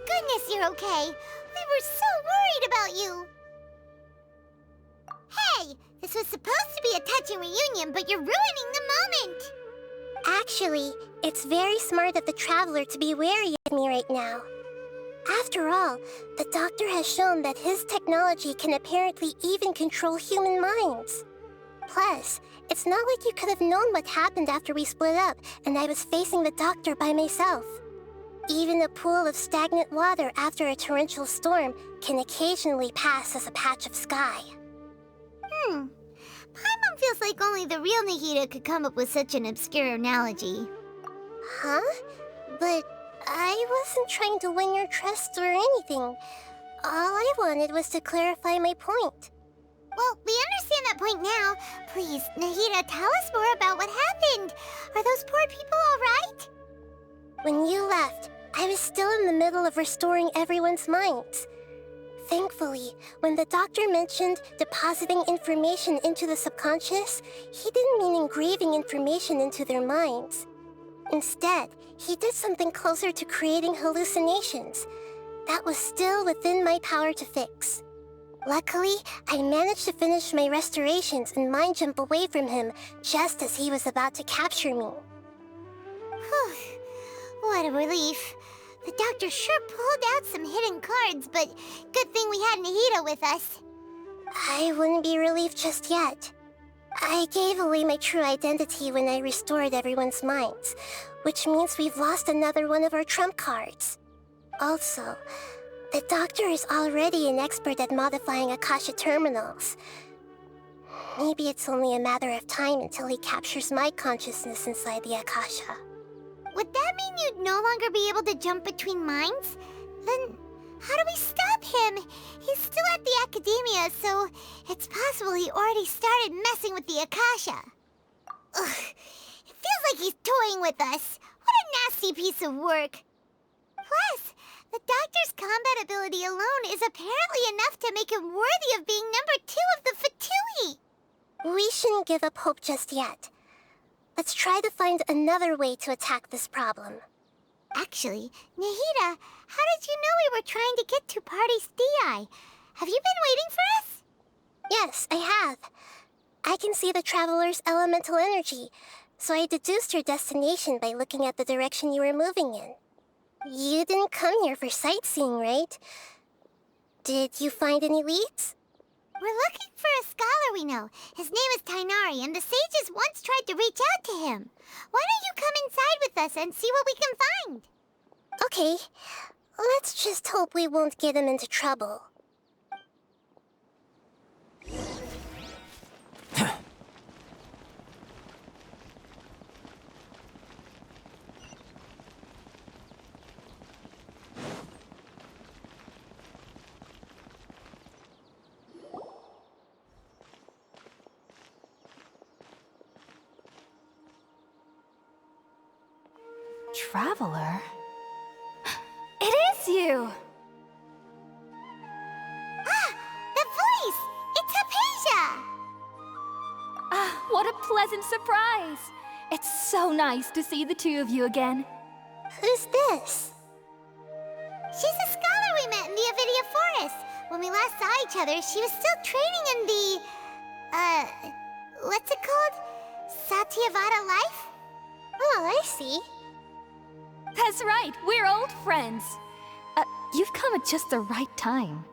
goodness you're okay. We were so worried about you. Hey, this was supposed to be a touching reunion, but you're ruining the moment. Actually, it's very smart of the Traveler to be wary of me right now. After all, the doctor has shown that his technology can apparently even control human minds. Plus, it's not like you could have known what happened after we split up and I was facing the doctor by myself. Even a pool of stagnant water after a torrential storm can occasionally pass as a patch of sky. Paimon feels like only the real Nahida could come up with such an obscure analogy. Huh? But I wasn't trying to win your trust or anything. All I wanted was to clarify my point. Well, we understand that point now. Please, Nahida, tell us more about what happened. Are those poor people all right? When you left, I was still in the middle of restoring everyone's minds. Thankfully, when the doctor mentioned depositing information into the subconscious, he didn't mean engraving information into their minds. Instead, he did something closer to creating hallucinations. That was still within my power to fix. Luckily, I managed to finish my restorations and mind jump away from him just as he was about to capture me. Whew. What a relief. The doctor sure pulled out some hidden cards, but good thing we had Nahida with us. I wouldn't be relieved just yet. I gave away my true identity when I restored everyone's minds, which means we've lost another one of our trump cards. Also, the doctor is already an expert at modifying Akasha terminals. Maybe it's only a matter of time until he captures my consciousness inside the Akasha. Would that mean you'd no longer be able to jump between minds? Then how do we stop him? He's still at the academia, so it's possible he already started messing with the Akasha. Ugh, it feels like he's toying with us. What a nasty piece of work. Plus, the doctor's combat ability alone is apparently enough to make him worthy of being number 2 of the Fatui. We shouldn't give up hope just yet. Let's try to find another way to attack this problem. Actually, Nahida, how did you know we were trying to get to Party's DI? Have you been waiting for us? Yes, I have. I can see the Traveler's elemental energy, so I deduced your destination by looking at the direction you were moving in. You didn't come here for sightseeing, right? Did you find any leads? We're looking for a scholar we know. His name is Tainari, and the sages once tried to reach out to him. Why don't you come inside with us and see what we can find? Okay. Let's just hope we won't get him into trouble. Traveler? It is you! Ah! The voice! It's Hypatia! Ah, what a pleasant surprise! It's so nice to see the two of you again. Who's this? She's a scholar we met in the Avidia Forest. When we last saw each other, she was still training in the... what's it called? Satyavada life? Oh, I see. That's right, we're old friends. You've come at just the right time.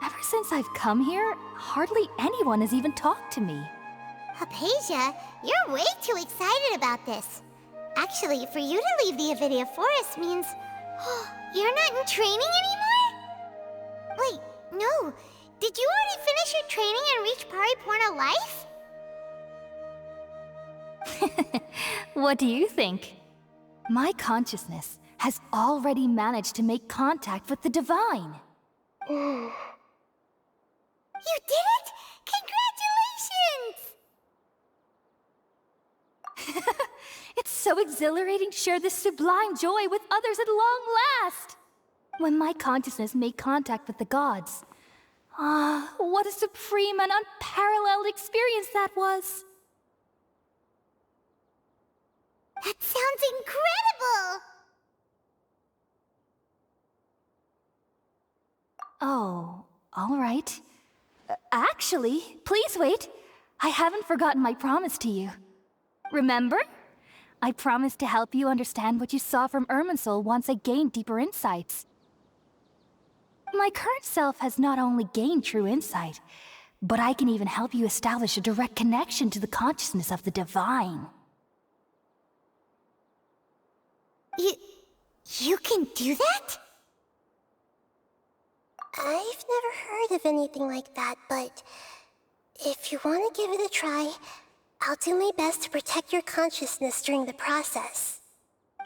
Ever since I've come here, hardly anyone has even talked to me. Hypatia, you're way too excited about this. Actually, for you to leave the Avidia Forest means... you're not in training anymore? Wait, no. Did you already finish your training and reach Paripurna life? What do you think? My consciousness has already managed to make contact with the divine. You did it? Congratulations! It's so exhilarating to share this sublime joy with others at long last! When my consciousness made contact with the gods. Ah, what a supreme and unparalleled experience that was! That sounds incredible! Oh, all right. Actually, please wait. I haven't forgotten my promise to you. Remember? I promised to help you understand what you saw from Irminsul once I gained deeper insights. My current self has not only gained true insight, but I can even help you establish a direct connection to the consciousness of the divine. You can do that? I've never heard of anything like that, but if you want to give it a try, I'll do my best to protect your consciousness during the process.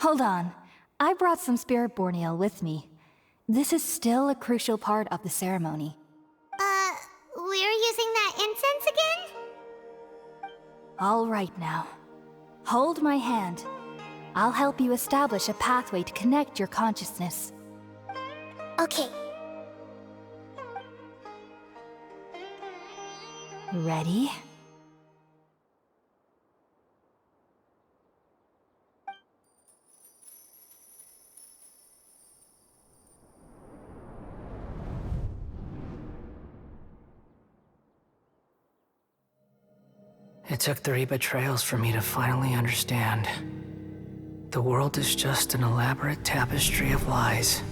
Hold on. I brought some spirit-born ale with me. This is still a crucial part of the ceremony. We're using that incense again? All right now. Hold my hand. I'll help you establish a pathway to connect your consciousness. Okay. Ready? It took 3 betrayals for me to finally understand. The world is just an elaborate tapestry of lies.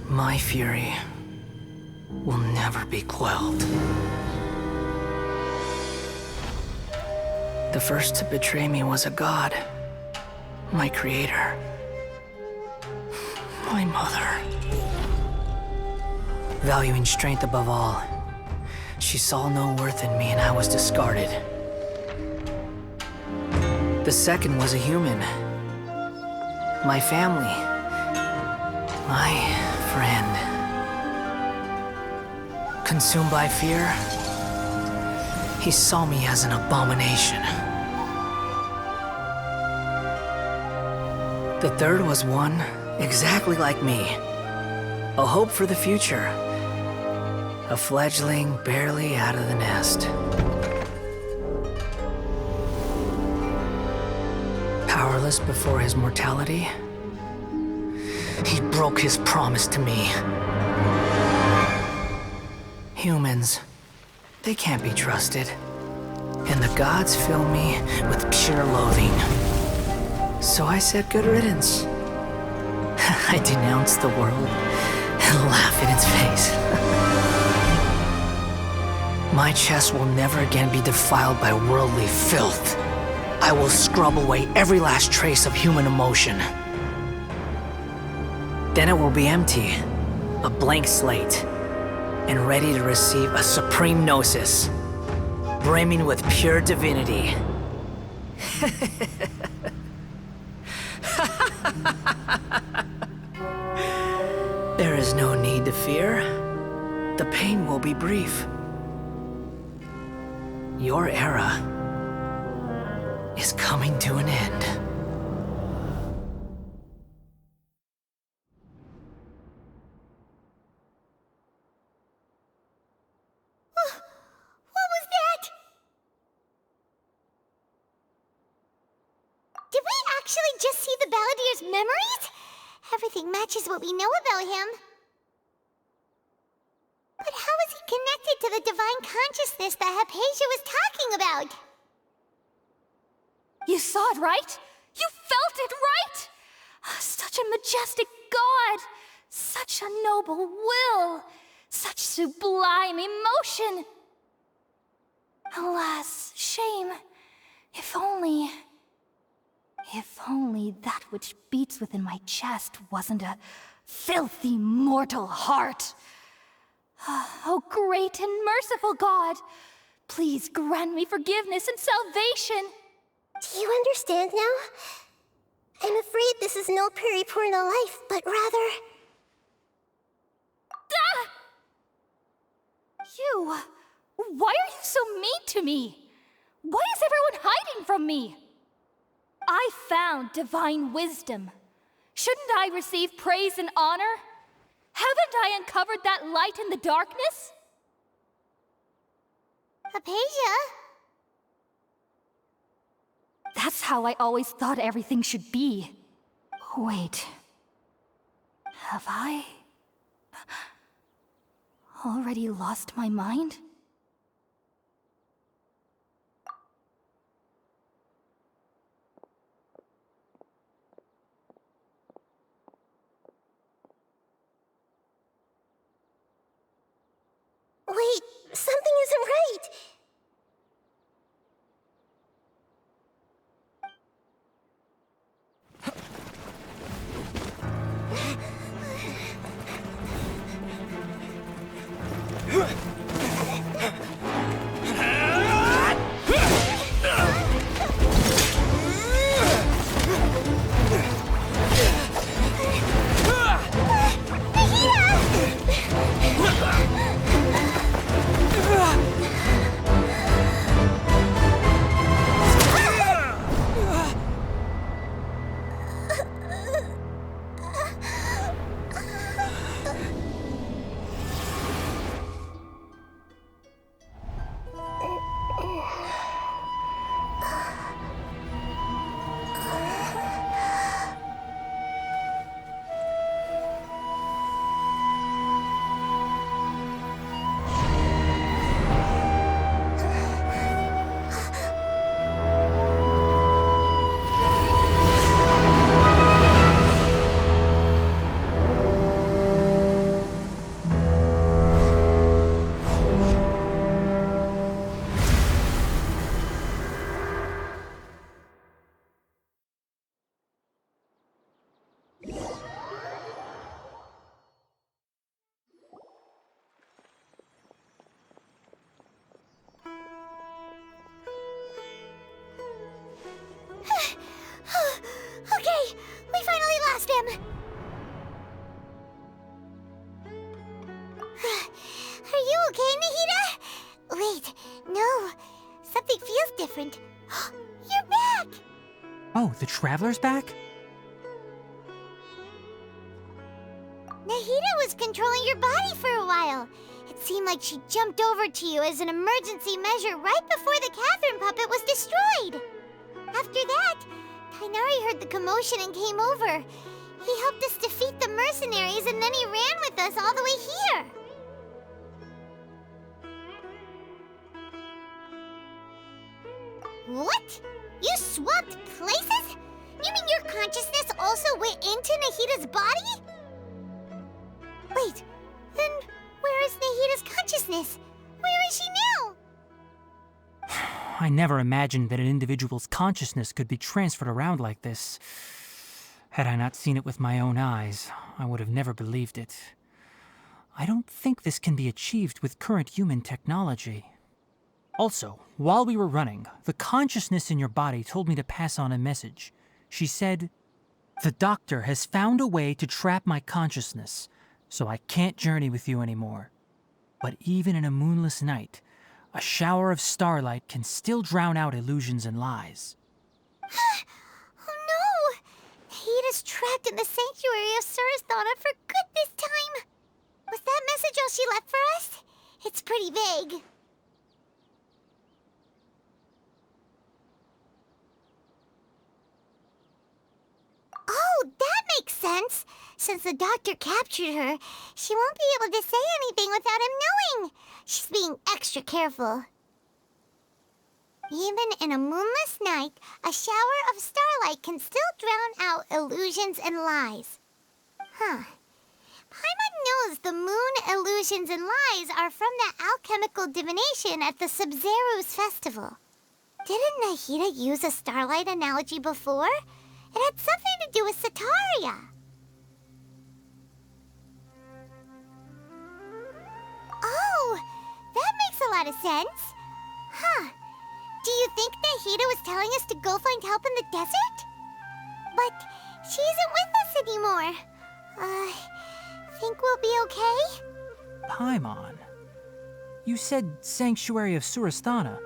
My fury will never be quelled. The first to betray me was a god. My creator. My mother. Valuing strength above all, she saw no worth in me and I was discarded. The second was a human. My family. My friend. Consumed by fear, he saw me as an abomination. The third was one exactly like me. A hope for the future. A fledgling barely out of the nest. Powerless before his mortality, he broke his promise to me. Humans, they can't be trusted. And the gods fill me with pure loathing. So I said good riddance. I denounced the world and laugh in its face. My chest will never again be defiled by worldly filth. I will scrub away every last trace of human emotion. Then it will be empty, a blank slate, and ready to receive a supreme gnosis, brimming with pure divinity. There is no need to fear. The pain will be brief. Your era is coming to an end. What was that? Did we actually just see the Balladier's memories? Everything matches what we know about him. But how is he connected to the divine consciousness that Hypatia was talking about? You saw it, right? You felt it, right? Such a majestic god! Such a noble will! Such sublime emotion! Alas, shame. If only that which beats within my chest wasn't a filthy mortal heart. Oh, great and merciful God, please grant me forgiveness and salvation. Do you understand now? I'm afraid this is no Purna life, but rather... Ah! You... Why are you so mean to me? Why is everyone hiding from me? I found divine wisdom. Shouldn't I receive praise and honor? Haven't I uncovered that light in the darkness? Hypatia? That's how I always thought everything should be. Wait. Have I... Already lost my mind? Wait, something isn't right. Okay, we finally lost him. Are you okay, Nahida? Wait, no. Something feels different. You're back! Oh, the Traveler's back? Nahida was controlling your body for a while. It seemed like she jumped over to you as an emergency measure right before the Catherine puppet was destroyed. After that, Tainari heard the commotion and came over. He helped us defeat the mercenaries and then he ran with us all the way here. What? You swapped places? You mean your consciousness also went into Nahida's body? Wait, then where is Nahida's consciousness? Where is she now? I never imagined that an individual's consciousness could be transferred around like this. Had I not seen it with my own eyes, I would have never believed it. I don't think this can be achieved with current human technology. Also, while we were running, the consciousness in your body told me to pass on a message. She said, "The doctor has found a way to trap my consciousness, so I can't journey with you anymore. But even in a moonless night, a shower of starlight can still drown out illusions and lies." Oh no! Nahida's trapped in the sanctuary of Surasthana for good this time. Was that message all she left for us? It's pretty vague. Oh, that makes sense. Since the doctor captured her, she won't be able to say anything without him knowing. She's being extra careful. Even in a moonless night, a shower of starlight can still drown out illusions and lies. Huh. Paimon knows the moon illusions and lies are from the alchemical divination at the Sub-Zero's festival. Didn't Nahida use a starlight analogy before? It had something to do with Sataria. Oh, that makes a lot of sense. Huh. Do you think Nahida was telling us to go find help in the desert? But she isn't with us anymore. Think we'll be okay? Paimon, you said Sanctuary of Surasthana.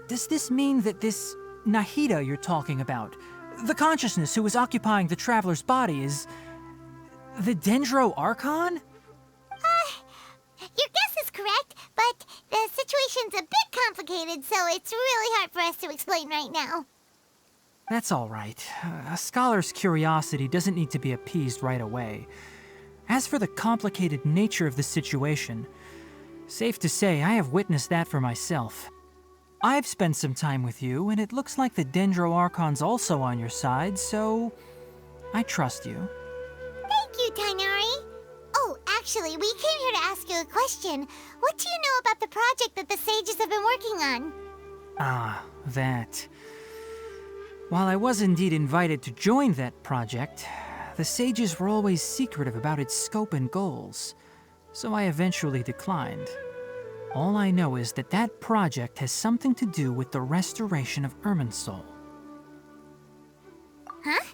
Does this mean that this Nahida you're talking about, the consciousness who was occupying the Traveler's body, is the Dendro Archon? Your guess is correct, but the situation's a bit complicated, so it's really hard for us to explain right now. That's all right. A scholar's curiosity doesn't need to be appeased right away. As for the complicated nature of the situation, safe to say I have witnessed that for myself. I've spent some time with you, and it looks like the Dendro Archon's also on your side, so I trust you. Thank you, Tainari. Oh, actually, we came here to ask you a question. What do you know about the project that the sages have been working on? Ah, that. While I was indeed invited to join that project, the sages were always secretive about its scope and goals, so I eventually declined. All I know is that that project has something to do with the restoration of Irminsul. Huh?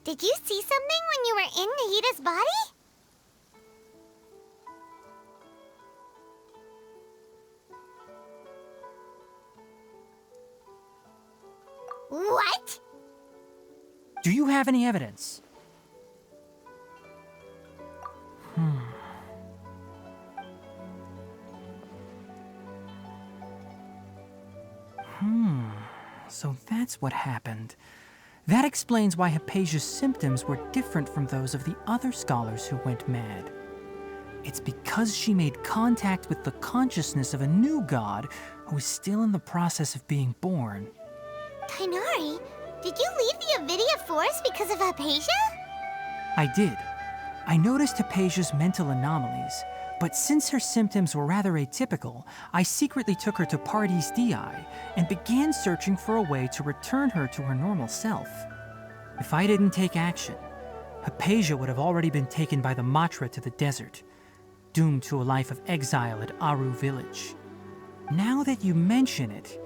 Did you see something when you were in Nahida's body? What? Do you have any evidence? So that's what happened. That explains why Hypatia's symptoms were different from those of the other scholars who went mad. It's because she made contact with the consciousness of a new god who is still in the process of being born. Tainari, did you leave the Avidia Forest because of Hypatia? I did. I noticed Hypatia's mental anomalies, but since her symptoms were rather atypical, I secretly took her to Pardes Dii and began searching for a way to return her to her normal self. If I didn't take action, Hypatia would have already been taken by the Matra to the desert, doomed to a life of exile at Aru village. Now that you mention it,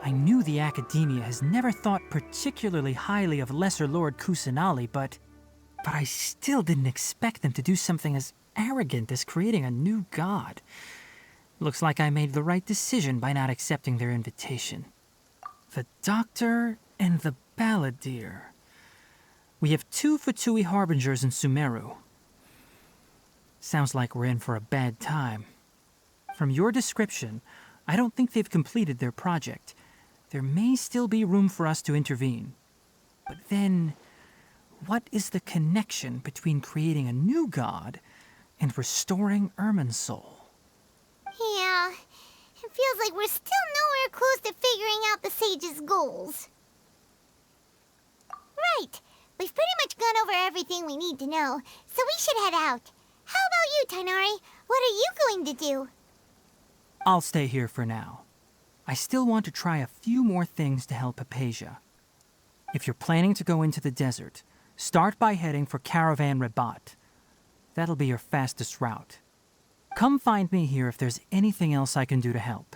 I knew the Academia has never thought particularly highly of Lesser Lord Kusanali, but I still didn't expect them to do something as arrogant as creating a new god. Looks like I made the right decision by not accepting their invitation. The Doctor and the Balladeer. We have 2 Fatui Harbingers in Sumeru. Sounds like we're in for a bad time. From your description, I don't think they've completed their project. There may still be room for us to intervene. But then, what is the connection between creating a new god and restoring Irminsul? Yeah, it feels like we're still nowhere close to figuring out the sage's goals. Right, we've pretty much gone over everything we need to know, so we should head out. How about you, Tainari? What are you going to do? I'll stay here for now. I still want to try a few more things to help Hypatia. If you're planning to go into the desert, start by heading for Caravan Rabat. That'll be your fastest route. Come find me here if there's anything else I can do to help.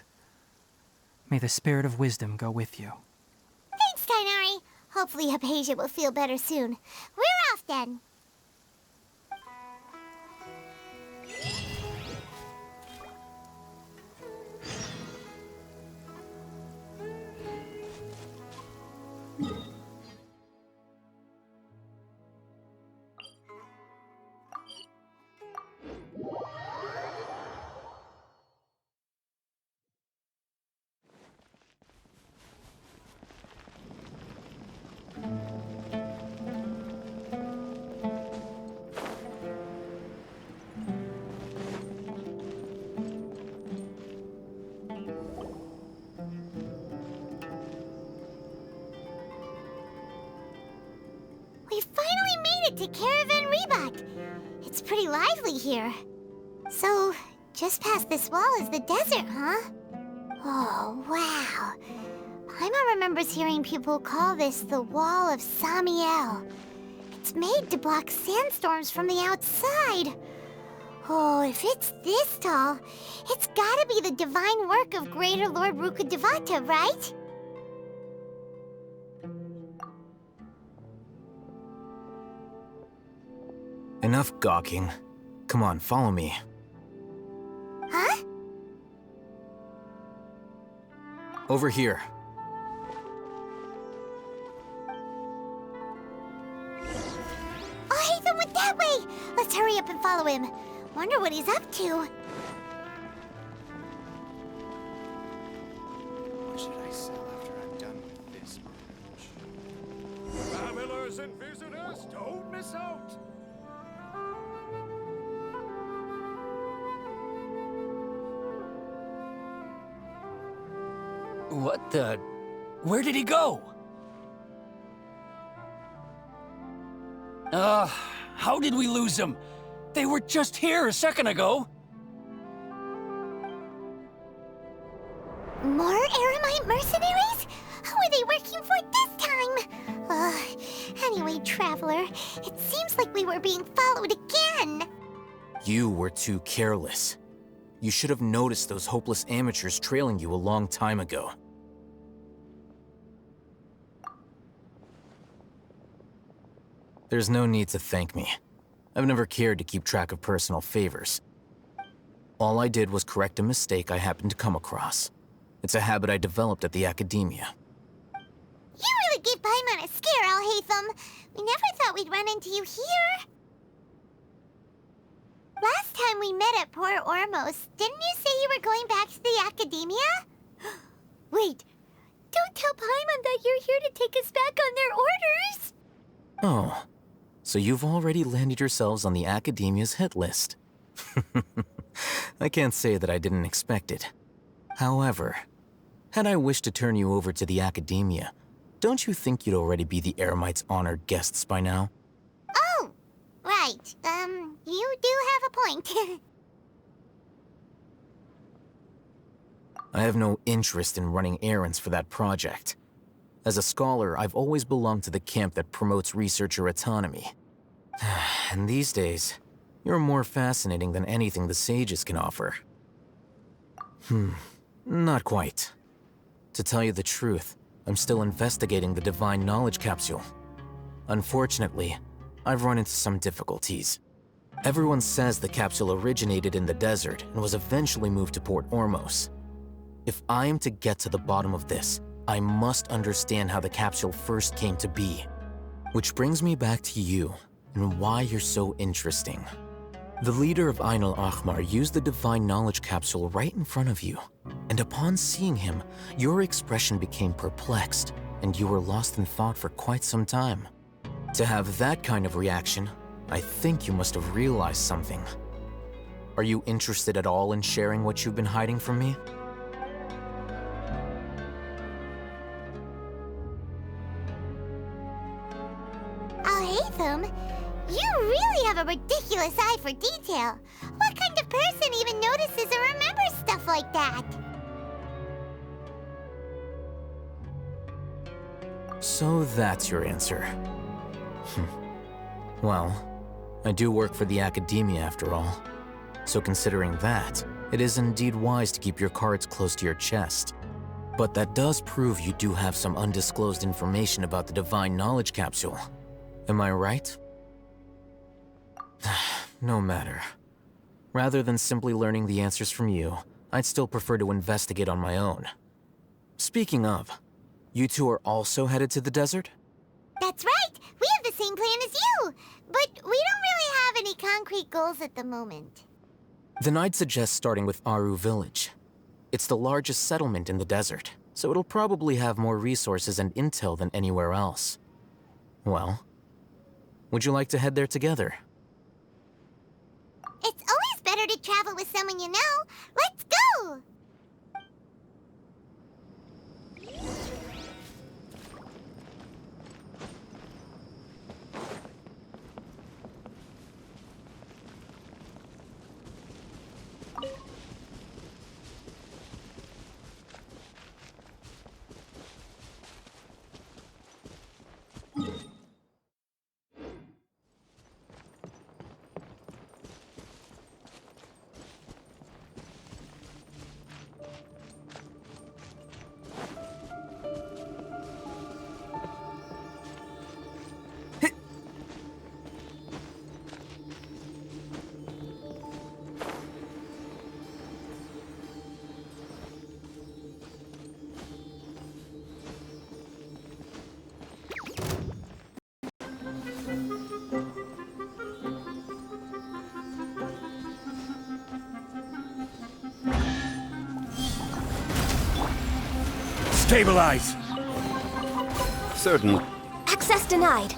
May the spirit of wisdom go with you. Thanks, Tainari. Hopefully Hypatia will feel better soon. We're off then. We finally made it to Caravan Rebat. It's pretty lively here. So, just past this wall is the desert, huh? Oh, wow. Paimon remembers hearing people call this the Wall of Samiel. It's made to block sandstorms from the outside. Oh, if it's this tall, it's gotta be the divine work of Greater Lord Rukkhadevata, right? Enough gawking. Come on, follow me. Huh? Over here. Oh, Hatham went that way! Let's hurry up and follow him. Wonder what he's up to. What should I sell after I'm done with this merch? Travelers and visitors, don't miss out! What the... Where did he go? How did we lose him? They were just here a second ago. More Eremite mercenaries? Who are they working for this time? Anyway, Traveler, it seems like we were being followed again. You were too careless. You should have noticed those hopeless amateurs trailing you a long time ago. There's no need to thank me. I've never cared to keep track of personal favors. All I did was correct a mistake I happened to come across. It's a habit I developed at the Academia. You really gave Paimon a scare, Alhaitham. We never thought we'd run into you here. Last time we met at Port Ormos, didn't you say you were going back to the Academia? Wait, don't tell Paimon that you're here to take us back on their orders! Oh, so you've already landed yourselves on the Academia's hit list. I can't say that I didn't expect it. However, had I wished to turn you over to the Academia, don't you think you'd already be the Eremites' honored guests by now? Oh, right. You do have a point. I have no interest in running errands for that project. As a scholar, I've always belonged to the camp that promotes researcher autonomy. And these days, you're more fascinating than anything the sages can offer. Not quite. To tell you the truth, I'm still investigating the Divine Knowledge Capsule. Unfortunately, I've run into some difficulties. Everyone says the capsule originated in the desert and was eventually moved to Port Ormos. If I am to get to the bottom of this, I must understand how the capsule first came to be. Which brings me back to you, and why you're so interesting. The leader of Ain al-Ahmar used the Divine Knowledge Capsule right in front of you, and upon seeing him, your expression became perplexed, and you were lost in thought for quite some time. To have that kind of reaction, I think you must have realized something. Are you interested at all in sharing what you've been hiding from me? Alhaitham, you really have a ridiculous eye for detail. What kind of person even notices or remembers stuff like that? So that's your answer. Well, I do work for the Academia after all. So considering that, it is indeed wise to keep your cards close to your chest. But that does prove you do have some undisclosed information about the Divine Knowledge Capsule. Am I right? No matter. Rather than simply learning the answers from you, I'd still prefer to investigate on my own. Speaking of, you two are also headed to the desert? That's right! We have the same plan as you! But we don't really have any concrete goals at the moment. Then I'd suggest starting with Aru Village. It's the largest settlement in the desert, so it'll probably have more resources and intel than anywhere else. Well, would you like to head there together? It's always better to travel with someone you know. Let's go! Stabilize! Certainly. Access denied.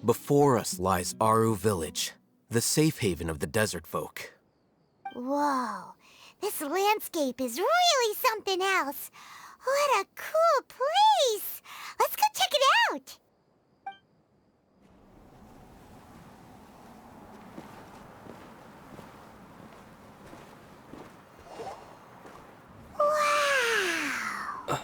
Before us lies Aru Village, the safe haven of the desert folk. Whoa, this landscape is really something else. What a cool place! Let's go check it out! Wow!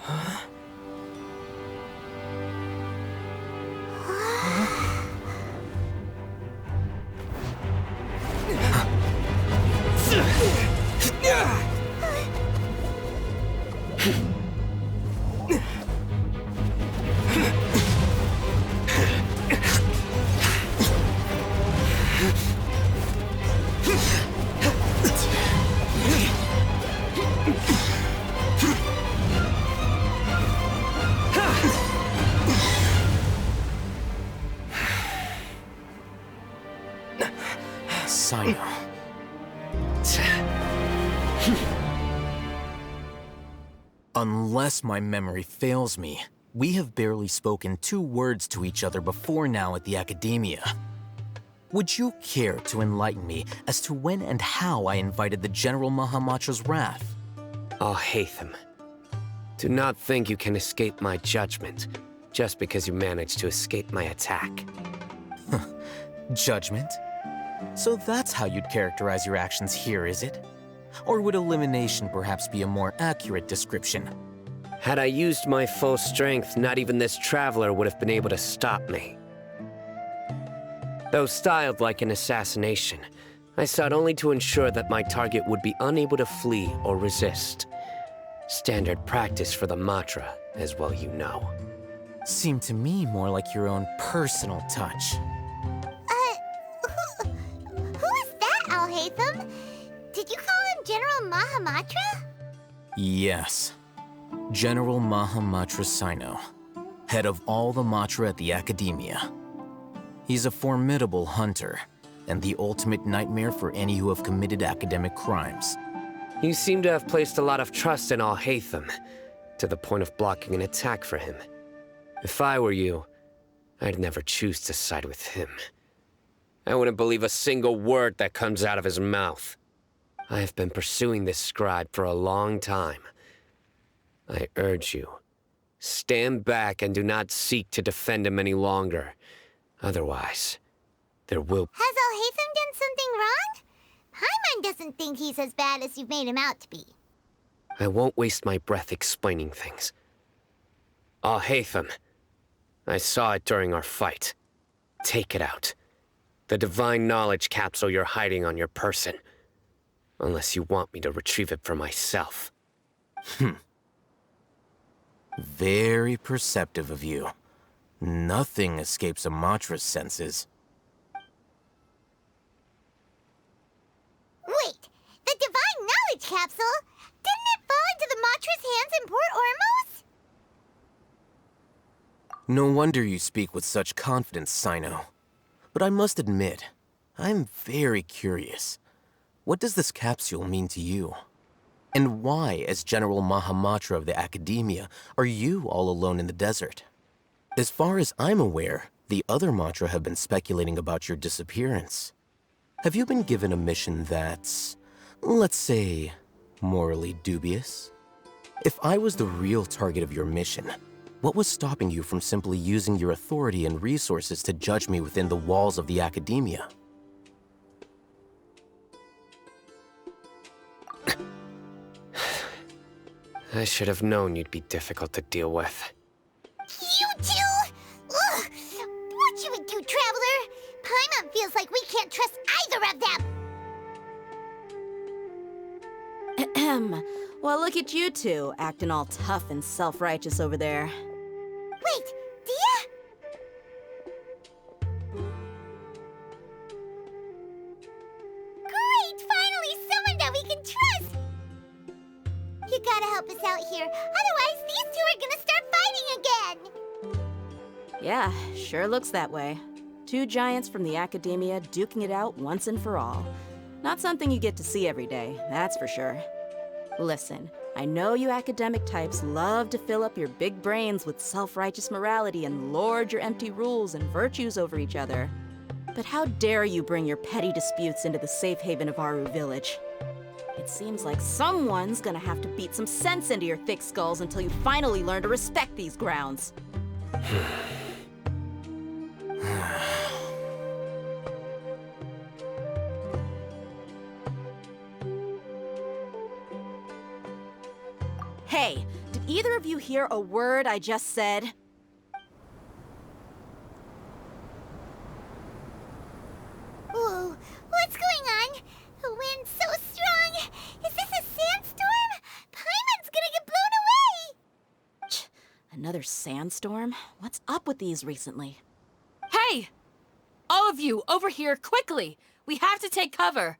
Sino. Unless my memory fails me, we have barely spoken 2 words to each other before now at the Academia. Would you care to enlighten me as to when and how I invited the General Mahamatra's wrath? Al-Haytham, do not think you can escape my judgment just because you managed to escape my attack. Judgment? So that's how you'd characterize your actions here, is it? Or would elimination perhaps be a more accurate description? Had I used my full strength, not even this traveler would have been able to stop me. Though styled like an assassination, I sought only to ensure that my target would be unable to flee or resist. Standard practice for the Matra, as well you know. Seemed to me more like your own personal touch. Who is that, Al-Haytham? Did you call him General Mahamatra? Yes. General Mahamatra Sino, head of all the Matra at the Academia. He's a formidable hunter, and the ultimate nightmare for any who have committed academic crimes. You seem to have placed a lot of trust in Al-Haytham, to the point of blocking an attack for him. If I were you, I'd never choose to side with him. I wouldn't believe a single word that comes out of his mouth. I have been pursuing this scribe for a long time. I urge you, stand back and do not seek to defend him any longer. Otherwise, there will... Has Al-Haytham done something wrong? Paimon doesn't think he's as bad as you've made him out to be. I won't waste my breath explaining things. Al-Haytham, I saw it during our fight. Take it out. The divine knowledge capsule you're hiding on your person. Unless you want me to retrieve it for myself. Very perceptive of you. Nothing escapes a Matra's senses. Wait, the divine knowledge capsule? Didn't it fall into the Matra's hands in Port Ormos? No wonder you speak with such confidence, Sino. But I must admit, I'm very curious. What does this capsule mean to you? And why, as General Mahamatra of the Academia, are you all alone in the desert? As far as I'm aware, the other Matra have been speculating about your disappearance. Have you been given a mission that's, let's say, morally dubious? If I was the real target of your mission, what was stopping you from simply using your authority and resources to judge me within the walls of the Academia? I should have known you'd be difficult to deal with. You two? Ugh! What should we do, Traveler? Paimon feels like we can't trust either of them. Ahem. Well, look at you two, acting all tough and self-righteous over there. Wait, Dia? Great! Finally, someone that we can trust! You gotta help us out here, otherwise these two are gonna start fighting again! Yeah, sure looks that way. 2 giants from the Academia duking it out once and for all. Not something you get to see every day, that's for sure. Listen, I know you academic types love to fill up your big brains with self-righteous morality and lord your empty rules and virtues over each other. But how dare you bring your petty disputes into the safe haven of Aru Village? It seems like someone's gonna have to beat some sense into your thick skulls until you finally learn to respect these grounds. Hey, did either of you hear a word I just said? Whoa, what's going on? The wind's so strong. Is this a sandstorm? Paimon's gonna get blown away! Another sandstorm? What's up with these recently? Hey! All of you, over here, quickly! We have to take cover!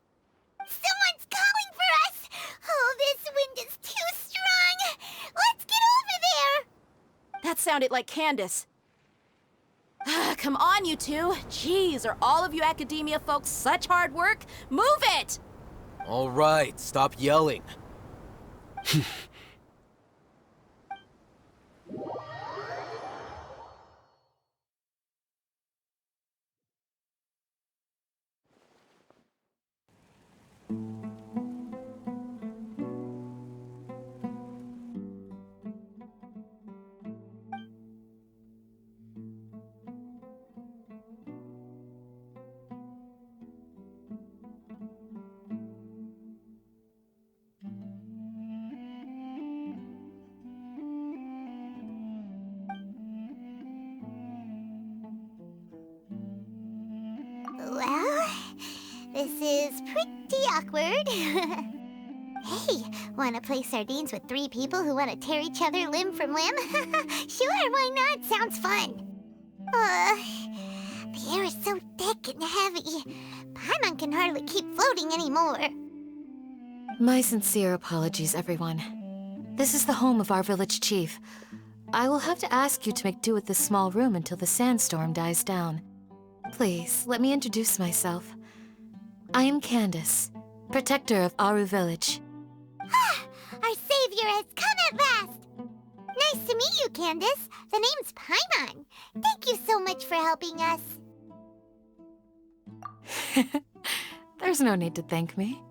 Someone's calling for us! Oh, this wind is too strong! Let's get over there! That sounded like Candace. Come on, you two. Jeez, are all of you academia folks such hard work? Move it! All right, stop yelling. Well, this is pretty awkward. Hey, wanna play sardines with 3 people who wanna tear each other limb from limb? Sure, why not? Sounds fun. The air is so thick and heavy. Paimon can hardly keep floating anymore. My sincere apologies, everyone. This is the home of our village chief. I will have to ask you to make do with this small room until the sandstorm dies down. Please, let me introduce myself. I am Candace, protector of Aru Village. Our savior has come at last! Nice to meet you, Candace. The name's Paimon. Thank you so much for helping us. There's no need to thank me.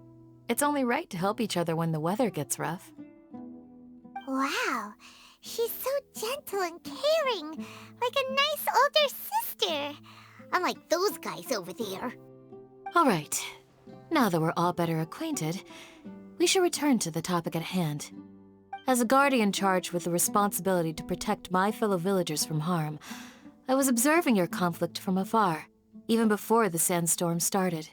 It's only right to help each other when the weather gets rough. Wow, she's so gentle and caring, like a nice older sister. Unlike those guys over there. All right. Now that we're all better acquainted, we should return to the topic at hand. As a guardian charged with the responsibility to protect my fellow villagers from harm, I was observing your conflict from afar, even before the sandstorm started.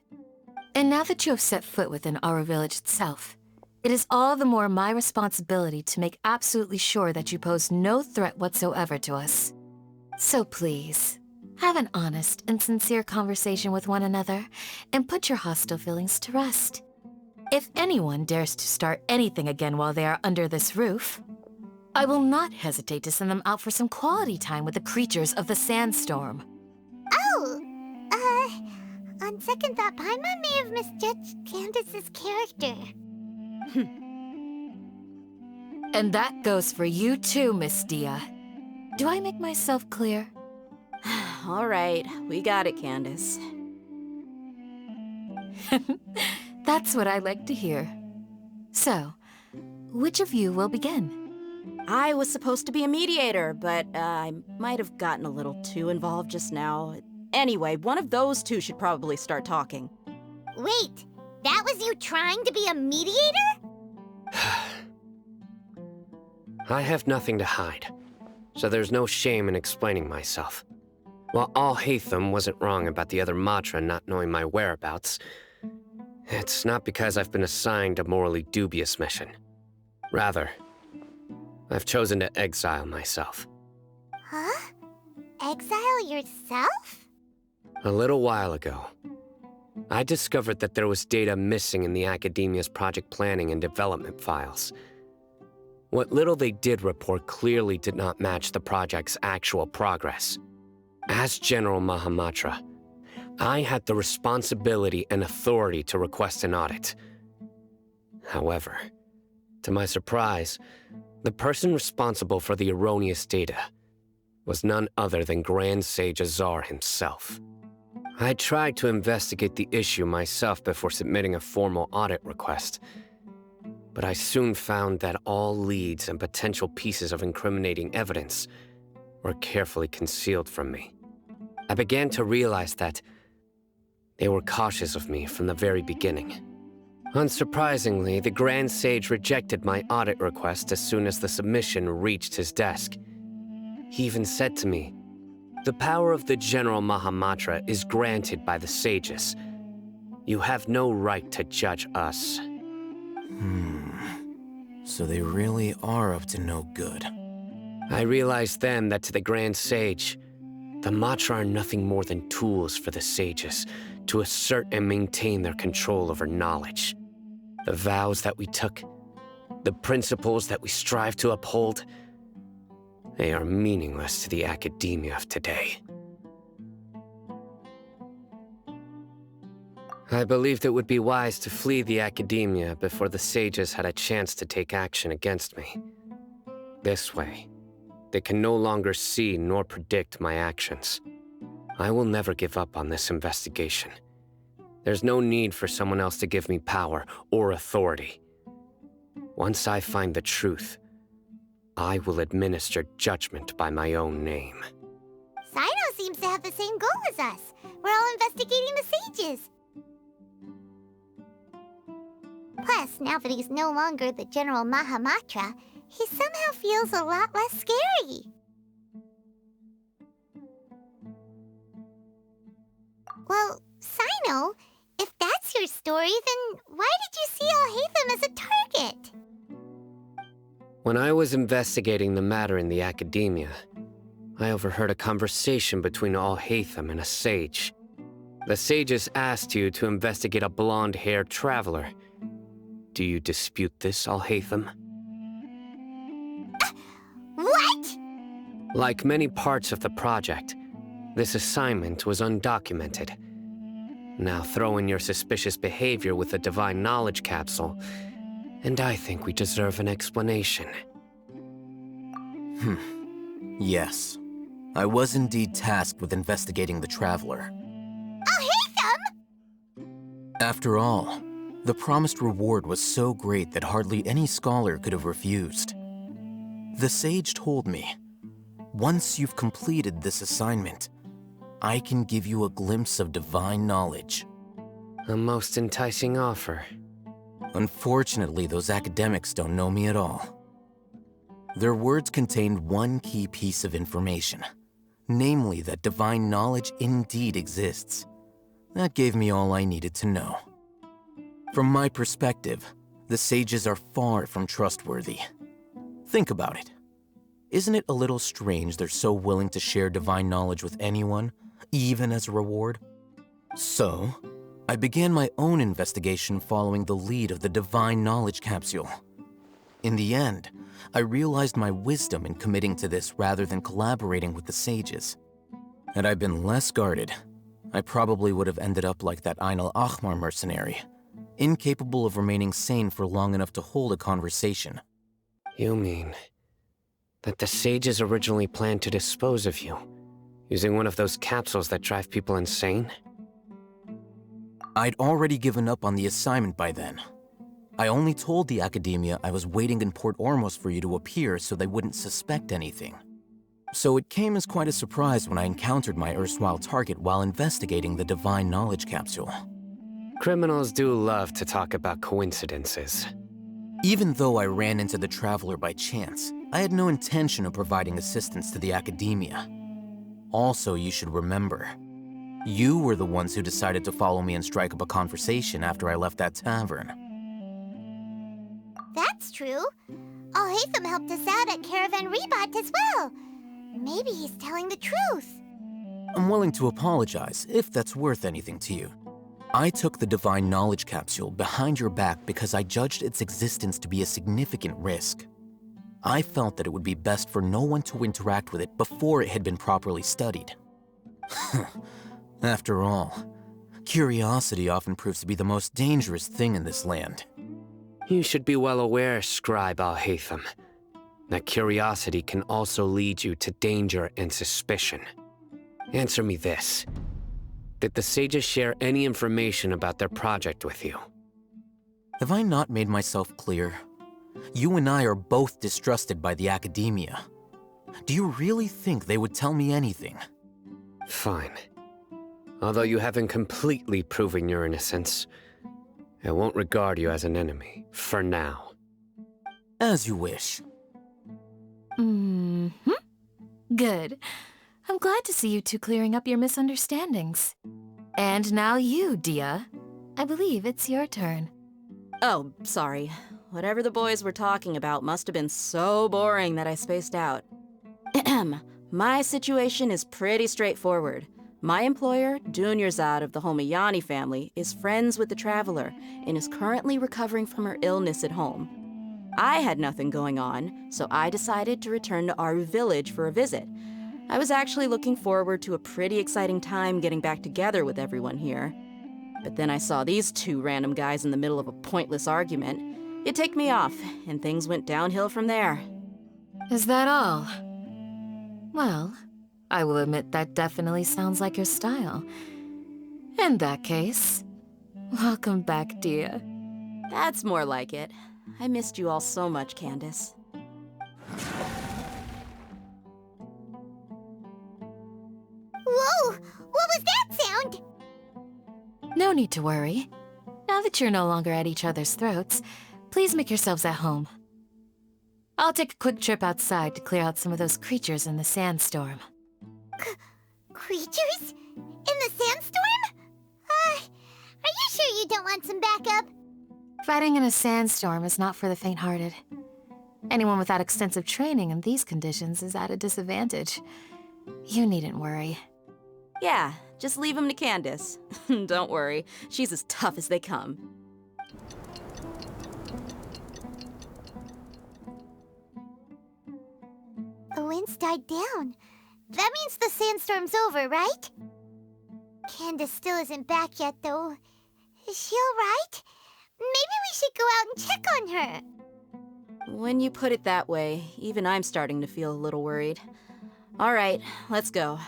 And now that you have set foot within Aru Village itself, it is all the more my responsibility to make absolutely sure that you pose no threat whatsoever to us. So please, have an honest and sincere conversation with one another, and put your hostile feelings to rest. If anyone dares to start anything again while they are under this roof, I will not hesitate to send them out for some quality time with the creatures of the sandstorm. Oh, on second thought, Paimon may have misjudged Candace's character. And that goes for you too, Miss Dia. Do I make myself clear? All right, we got it, Candace. That's what I like to hear. So, which of you will begin? I was supposed to be a mediator, but I might have gotten a little too involved just now. Anyway, one of those two should probably start talking. Wait, that was you trying to be a mediator? I have nothing to hide, so there's no shame in explaining myself. While Al-Haytham wasn't wrong about the other Matra not knowing my whereabouts, it's not because I've been assigned a morally dubious mission. Rather, I've chosen to exile myself. Huh? Exile yourself? A little while ago, I discovered that there was data missing in the Academia's project planning and development files. What little they did report clearly did not match the project's actual progress. As General Mahamatra, I had the responsibility and authority to request an audit. However, To my surprise, the person responsible for the erroneous data was none other than Grand Sage Azar himself. I tried to investigate the issue myself before submitting a formal audit request, but I soon found that all leads and potential pieces of incriminating evidence were carefully concealed from me. I began to realize that they were cautious of me from the very beginning. Unsurprisingly, the Grand Sage rejected my audit request as soon as the submission reached his desk. He even said to me, "The power of the General Mahamatra is granted by the sages. You have no right to judge us." So they really are up to no good. I realized then that to the Grand Sage, the Matra are nothing more than tools for the sages to assert and maintain their control over knowledge. The vows that we took, the principles that we strive to uphold, they are meaningless to the academia of today. I believed it would be wise to flee the academia before the sages had a chance to take action against me. This way, they can no longer see nor predict my actions. I will never give up on this investigation. There's no need for someone else to give me power or authority. Once I find the truth, I will administer judgment by my own name. Sino seems to have the same goal as us. We're all investigating the sages. Plus, now that he's no longer the General Mahamatra, he somehow feels a lot less scary. Well, Sino, if that's your story, then why did you see Al-Haytham as a target? When I was investigating the matter in the academia, I overheard a conversation between Al-Haytham and a sage. The sages asked you to investigate a blonde-haired traveler. Do you dispute this, Al-Haytham? What? Like many parts of the project, this assignment was undocumented. Now throw in your suspicious behavior with the Divine Knowledge Capsule, and I think we deserve an explanation. Yes. I was indeed tasked with investigating the Traveler. Al-Haytham! After all, the promised reward was so great that hardly any scholar could have refused. The sage told me, once you've completed this assignment, I can give you a glimpse of divine knowledge. A most enticing offer. Unfortunately, those academics don't know me at all. Their words contained one key piece of information, namely that divine knowledge indeed exists. That gave me all I needed to know. From my perspective, the sages are far from trustworthy. Think about it. Isn't it a little strange they're so willing to share divine knowledge with anyone, even as a reward? So, I began my own investigation following the lead of the Divine Knowledge Capsule. In the end, I realized my wisdom in committing to this rather than collaborating with the sages. Had I been less guarded, I probably would have ended up like that Ain al-Ahmar mercenary, incapable of remaining sane for long enough to hold a conversation. You mean that the sages originally planned to dispose of you, using one of those capsules that drive people insane? I'd already given up on the assignment by then. I only told the academia I was waiting in Port Ormos for you to appear so they wouldn't suspect anything. So it came as quite a surprise when I encountered my erstwhile target while investigating the Divine Knowledge Capsule. Criminals do love to talk about coincidences. Even though I ran into the Traveler by chance, I had no intention of providing assistance to the academia. Also, you should remember, you were the ones who decided to follow me and strike up a conversation after I left that tavern. That's true. Al-Haytham helped us out at Caravan Rebat as well. Maybe he's telling the truth. I'm willing to apologize if that's worth anything to you. I took the Divine Knowledge Capsule behind your back because I judged its existence to be a significant risk. I felt that it would be best for no one to interact with it before it had been properly studied. After all, curiosity often proves to be the most dangerous thing in this land. You should be well aware, Scribe Al-Haytham, that curiosity can also lead you to danger and suspicion. Answer me this. Did the sages share any information about their project with you? Have I not made myself clear? You and I are both distrusted by the academia. Do you really think they would tell me anything? Fine. Although you haven't completely proven your innocence, I won't regard you as an enemy, for now. As you wish. Good. I'm glad to see you two clearing up your misunderstandings. And now you, Dia. I believe it's your turn. Oh, sorry. Whatever the boys were talking about must have been so boring that I spaced out. My situation is pretty straightforward. My employer, Dunyarzad of the Homayani family, is friends with the Traveler and is currently recovering from her illness at home. I had nothing going on, so I decided to return to Aru Village for a visit. I was actually looking forward to a pretty exciting time getting back together with everyone here. But then I saw these two random guys in the middle of a pointless argument. It ticked me off, and things went downhill from there. Is that all? Well, I will admit that definitely sounds like your style. In that case, welcome back, Dia. That's more like it. I missed you all so much, Candace. Whoa! What was that sound? No need to worry. Now that you're no longer at each other's throats, please make yourselves at home. I'll take a quick trip outside to clear out some of those creatures in the sandstorm. Creatures? In the sandstorm? Are you sure you don't want some backup? Fighting in a sandstorm is not for the faint-hearted. Anyone without extensive training in these conditions is at a disadvantage. You needn't worry. Yeah, just leave him to Candace. Don't worry, she's as tough as they come. The winds died down. That means the sandstorm's over, right? Candace still isn't back yet, though. Is she alright? Maybe we should go out and check on her. When you put it that way, even I'm starting to feel a little worried. All right, let's go.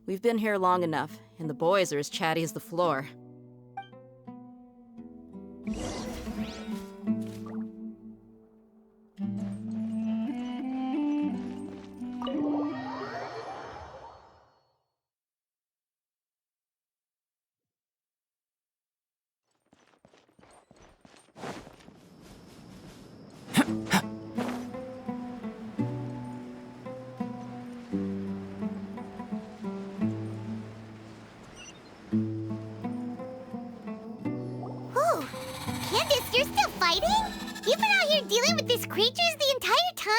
We've been here long enough, and the boys are as chatty as the floor. Whoa! Candace, you're still fighting? You've been out here dealing with these creatures the entire time?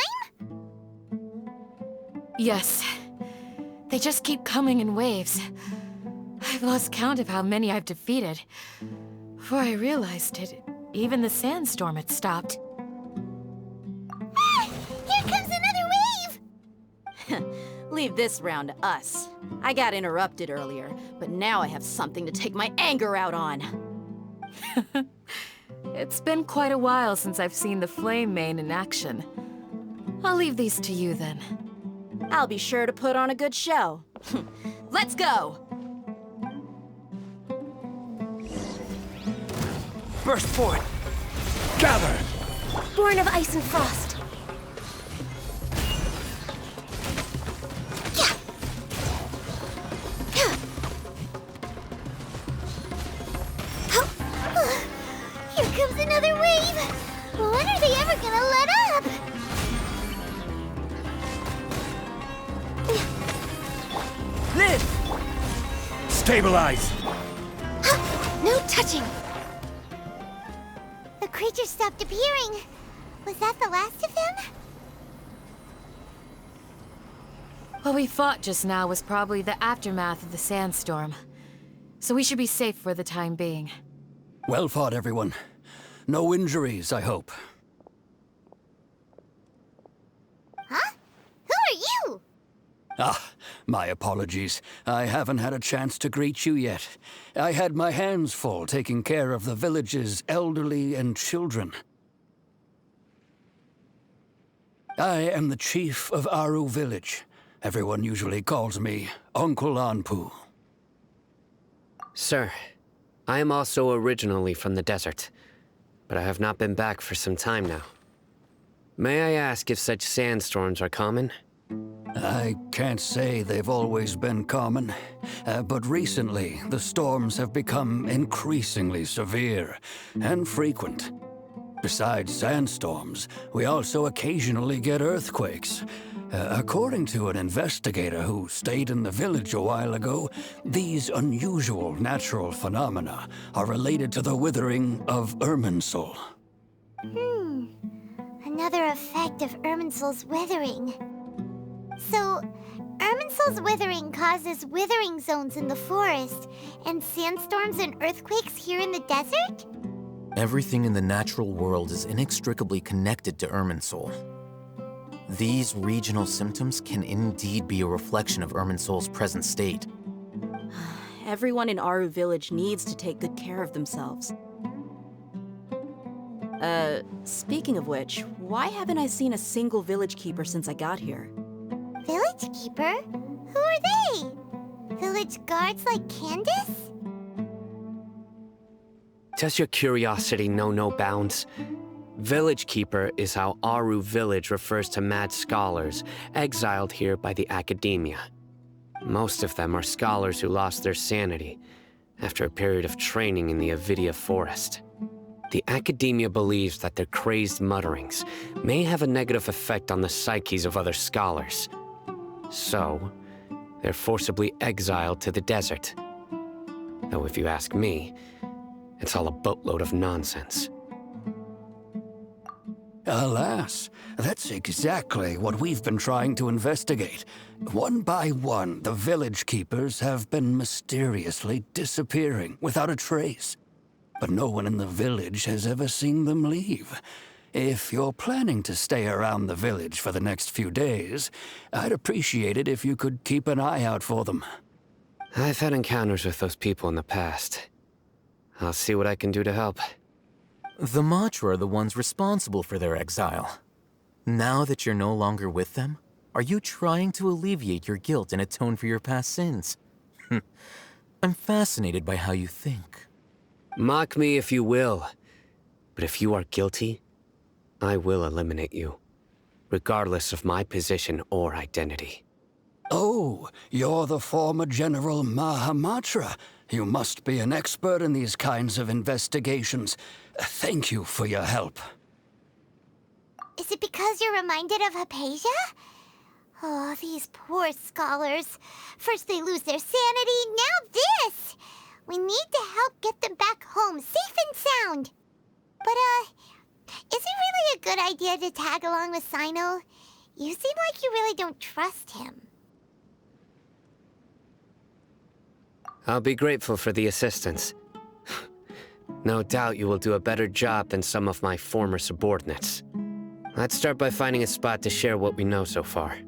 Yes. They just keep coming in waves. I've lost count of how many I've defeated. Before I realized it, even the sandstorm had stopped. Ah! Here comes another wave! Leave this round to us. I got interrupted earlier, but now I have something to take my anger out on. It's been quite a while since I've seen the Flame Mane in action. I'll leave these to you then. I'll be sure to put on a good show. Let's go! Burst forth! Gather! Born of ice and frost. Here comes another wave! When are they ever gonna let up? Liz! Stabilize! No touching. The creatures stopped appearing. Was that the last of them? What we fought just now was probably the aftermath of the sandstorm. So we should be safe for the time being. Well fought, everyone. No injuries, I hope. Huh? Who are you? Ah, my apologies. I haven't had a chance to greet you yet. I had my hands full taking care of the village's elderly and children. I am the chief of Aru village. Everyone usually calls me Uncle Anpu. Sir, I am also originally from the desert, but I have not been back for some time now. May I ask if such sandstorms are common? I can't say they've always been common, but recently the storms have become increasingly severe and frequent. Besides sandstorms, we also occasionally get earthquakes. According to an investigator who stayed in the village a while ago, these unusual natural phenomena are related to the withering of Irminsul. Another effect of Irminsul's withering. So, Irminsul's withering causes withering zones in the forest, and sandstorms and earthquakes here in the desert? Everything in the natural world is inextricably connected to Irminsul. These regional symptoms can indeed be a reflection of Irminsul's present state. Everyone in Aru village needs to take good care of themselves. Speaking of which, why haven't I seen a single village keeper since I got here? Village keeper? Who are they? Village guards like Candace? Does your curiosity know no bounds? Village Keeper is how Aru village refers to mad scholars exiled here by the academia. Most of them are scholars who lost their sanity after a period of training in the Avidia forest. The academia believes that their crazed mutterings may have a negative effect on the psyches of other scholars. So, they're forcibly exiled to the desert. Though if you ask me, it's all a boatload of nonsense. Alas, that's exactly what we've been trying to investigate. One by one, the village keepers have been mysteriously disappearing without a trace. But no one in the village has ever seen them leave. If you're planning to stay around the village for the next few days, I'd appreciate it if you could keep an eye out for them. I've had encounters with those people in the past. I'll see what I can do to help. The Matra are the ones responsible for their exile. Now that you're no longer with them, are you trying to alleviate your guilt and atone for your past sins? I'm fascinated by how you think. Mock me if you will, but if you are guilty, I will eliminate you, regardless of my position or identity. Oh, you're the former General Mahamatra. You must be an expert in these kinds of investigations. Thank you for your help. Is it because you're reminded of Hypatia? Oh, these poor scholars. First they lose their sanity, now this! We need to help get them back home, safe and sound. But, is it really a good idea to tag along with Sino? You seem like you really don't trust him. I'll be grateful for the assistance. No doubt you will do a better job than some of my former subordinates. Let's start by finding a spot to share what we know so far.